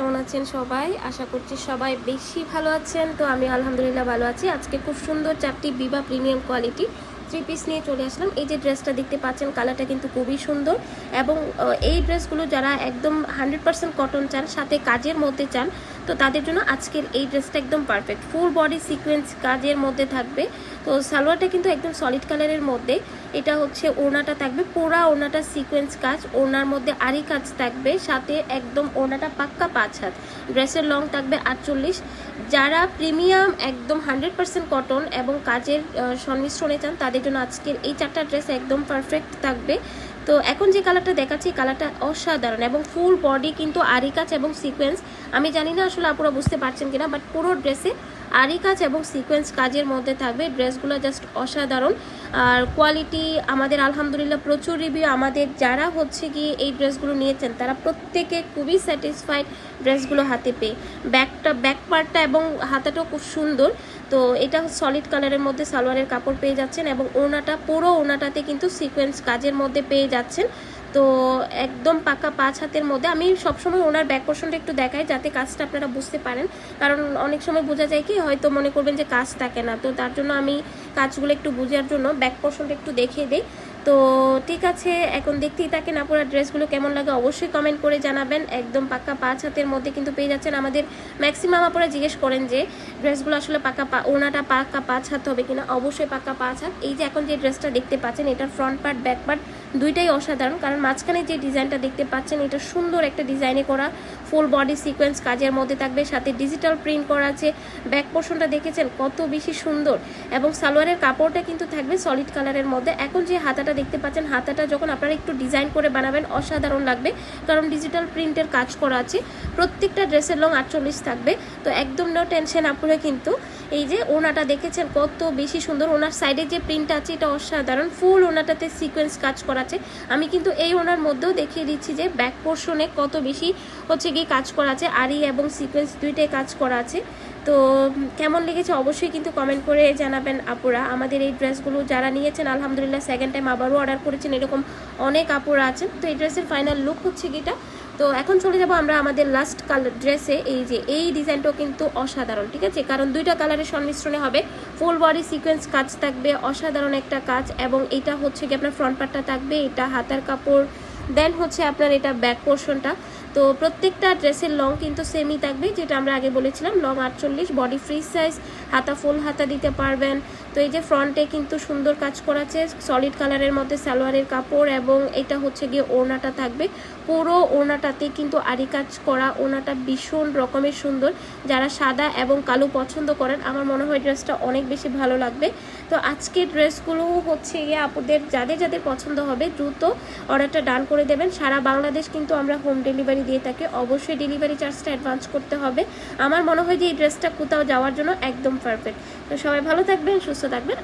কেমন আছেন সবাই? আশা করছি সবাই বেশি ভালো আছেন। তো আমি আলহামদুলিল্লাহ ভালো আছি। আজকে খুব সুন্দর 4টি বিবা প্রিমিয়াম কোয়ালিটি 3 পিস নিয়ে চলে আসলাম। এই যে ড্রেসটা দেখতে পাচ্ছেন, কালারটা কিন্তু খুবই সুন্দর এবং এই ড্রেসগুলো যারা একদম 100% কটন চান, সাথে কাজের মধ্যে চান, তো তাদের জন্য আজকের এই ড্রেসটা একদম পারফেক্ট। ফুল বডি সিকোয়েন্স কাজের মধ্যে থাকবে। তো সালোয়ারটা কিন্তু একদম সলিড কালারের মধ্যে। এটা হচ্ছে ওড়নাটা থাকবে, পুরা ওড়নাটা সিকোয়েন্স কাজ, ওড়নার মধ্যে আরি কাজ থাকবে, সাথে একদম ওড়নাটা পাক্কা 5 হাত। ড্রেসের লং থাকবে 48। যারা প্রিমিয়াম একদম 100% কটন এবং কাজের সংমিশ্রণে চান, তাদের জন্য আজকের এই 4টা ড্রেস একদম পারফেক্ট থাকবে। তো এখন যে কালারটা দেখাচ্ছি, কালারটা অসাধারণ এবং ফুল বডি কিন্তু আরি কাজ এবং সিকোয়েন্স। আমি জানি না আসলে আপনারা বুঝতে পারছেন কিনা, বাট পুরো ড্রেসে আরি কাজ এবং সিকোয়েন্স কাজের মধ্যে থাকবে। ড্রেসগুলো জাস্ট অসাধারণ। আর কোয়ালিটি আমাদের আলহামদুলিল্লাহ প্রচুর রিভিউ। আমাদের যারা হচ্ছে গিয়ে এই ড্রেসগুলো নিয়েছেন, তারা প্রত্যেকে খুবই স্যাটিসফাইড ড্রেসগুলো হাতে পেয়ে। ব্যাক পার্টটা এবং হাতাটাও খুব সুন্দর। তো এটা সলিড কালারের মধ্যে সালোয়ারের কাপড় পেয়ে যাচ্ছেন এবং ওড়নাটা, পুরো ওড়নাটাতে কিন্তু সিকোয়েন্স কাজের মধ্যে পেয়ে যাচ্ছেন। তো একদম পাকা 5 হাতের মধ্যে। আমি সবসময় ওনার ব্যাক পোর্শনটা একটু দেখাই, যাতে কাজটা আপনারা বুঝতে পারেন, কারণ অনেক সময় বোঝা যায় কি, হয়তো মনে করবেন যে কাজ থাকে না। তো তার জন্য আমি কাজগুলো একটু বোঝার জন্য ব্যাক পোর্শনটা একটু দেখিয়ে দিই। তো ঠিক আছে, এখন দেখতেই থাকেন। আপনারা ড্রেসগুলো কেমন লাগে অবশ্যই কমেন্ট করে জানাবেন। একদম পাক্কা 5 হাতের মধ্যে কিন্তু পেয়ে যাচ্ছেন। আমাদের ম্যাক্সিমাম আপনারা জিজ্ঞেস করেন যে ড্রেসগুলো আসলে ওনাটা পাক্কা 5 হাত হবে কিনা। অবশ্যই পাক্কা 5 হাত। এই যে এখন যে ড্রেসটা দেখতে পাচ্ছেন, এটার ফ্রন্ট পার্ট ব্যাক পার্ট দুইটাই অসাধারণ, কারণ মাঝখানে যে ডিজাইনটা দেখতে পাচ্ছেন, এটা সুন্দর একটা ডিজাইনে করা, ফুল বডি সিকোয়েন্স কাজের মধ্যে থাকবে, সাথে ডিজিটাল প্রিন্ট করা আছে। ব্যাক পোর্শনটা দেখেছেন কত বেশি সুন্দর এবং সালোয়ারের কাপড়টা কিন্তু থাকবে সলিড কালারের মধ্যে। এখন যে হাতাটা দেখতে পাচ্ছেন, হাতাটা যখন আপনারা একটু ডিজাইন করে বানাবেন অসাধারণ লাগবে, কারণ ডিজিটাল প্রিন্টের কাজ করা আছে। প্রত্যেকটা ড্রেসের লং 48 থাকবে। তো একদম নো টেনশন আপনারা। কিন্তু এই যে ওনাটা দেখেছেন কত বেশি সুন্দর। ওনার সাইডে যে প্রিন্টটা আছে এটা অসাধারণ, ফুল ওনাটাতে সিকোয়েন্স কাজ করা আছে। আমি কিন্তু এই ওনার মধ্যেও দেখিয়ে দিচ্ছি যে ব্যাক পোর্শনে কত বেশি হচ্ছে গিয়ে কাজ করা আছে, আরি এবং সিকোয়েন্স দুইটাই কাজ করা আছে। তো কেমন লেগেছে অবশ্যই কিন্তু কমেন্ট করে জানাবেন আপুরা। আমাদের এই ড্রেসগুলো যারা নিয়েছেন আলহামদুলিল্লাহ সেকেন্ড টাইম আবারও অর্ডার করেছেন, এরকম অনেক আপুরা আছেন। তো এই ড্রেসের ফাইনাল লুক হচ্ছে গিটা। তো এখন চলে যাব আমরা আমাদের লাস্ট কালার ড্রেসে। এই যে এই ডিজাইনটাও কিন্তু অসাধারণ, ঠিক আছে, কারণ দুইটা কালারের সংমিশ্রণে হবে। ফুল বডি সিকোয়েন্স কাজ থাকবে, অসাধারণ একটা কাজ। এবং এটা হচ্ছে কি আপনার ফ্রন্ট পার্টটা থাকবে, এটা হাতার কাপড়, দেন হচ্ছে আপনার এটা ব্যাক পোর্শনটা। তো প্রত্যেকটা ড্রেসের লং কিন্তু সেমই থাকবে, যেটা আমরা আগে বলেছিলাম, লং 48, বডি ফ্রি সাইজ, হাতা ফুল হাতা দিতে পারবেন। তো এই যে ফ্রন্টে কিন্তু সুন্দর কাজ করা আছে, সলিড কালারের মধ্যে সালোয়ারের কাপড়, এবং এটা হচ্ছে গিয়ে ওড়নাটা থাকবে। পুরো ওড়নাটাতে কিন্তু আরি কাজ করা, ওড়নাটা ভীষণ রকমের সুন্দর। যারা সাদা এবং কালো পছন্দ করেন, আমার মনে হয় ড্রেসটা অনেক বেশি ভালো লাগবে। তো আজকের ড্রেসগুলো হচ্ছে গিয়ে আপুদের যাদের যাদের পছন্দ হবে দ্রুত অর্ডারটা ডান করে দেবেন। সারা বাংলাদেশ কিন্তু আমরা হোম ডেলিভারি দিয়ে থাকি। অবশ্যই ডেলিভারি চার্জটা অ্যাডভান্স করতে হবে। আমার মনে হয় যে এই ড্রেসটা কোথাও যাওয়ার জন্য একদম পারফেক্ট। তো সবাই ভালো থাকবেন, সুস্থ থাকবেন।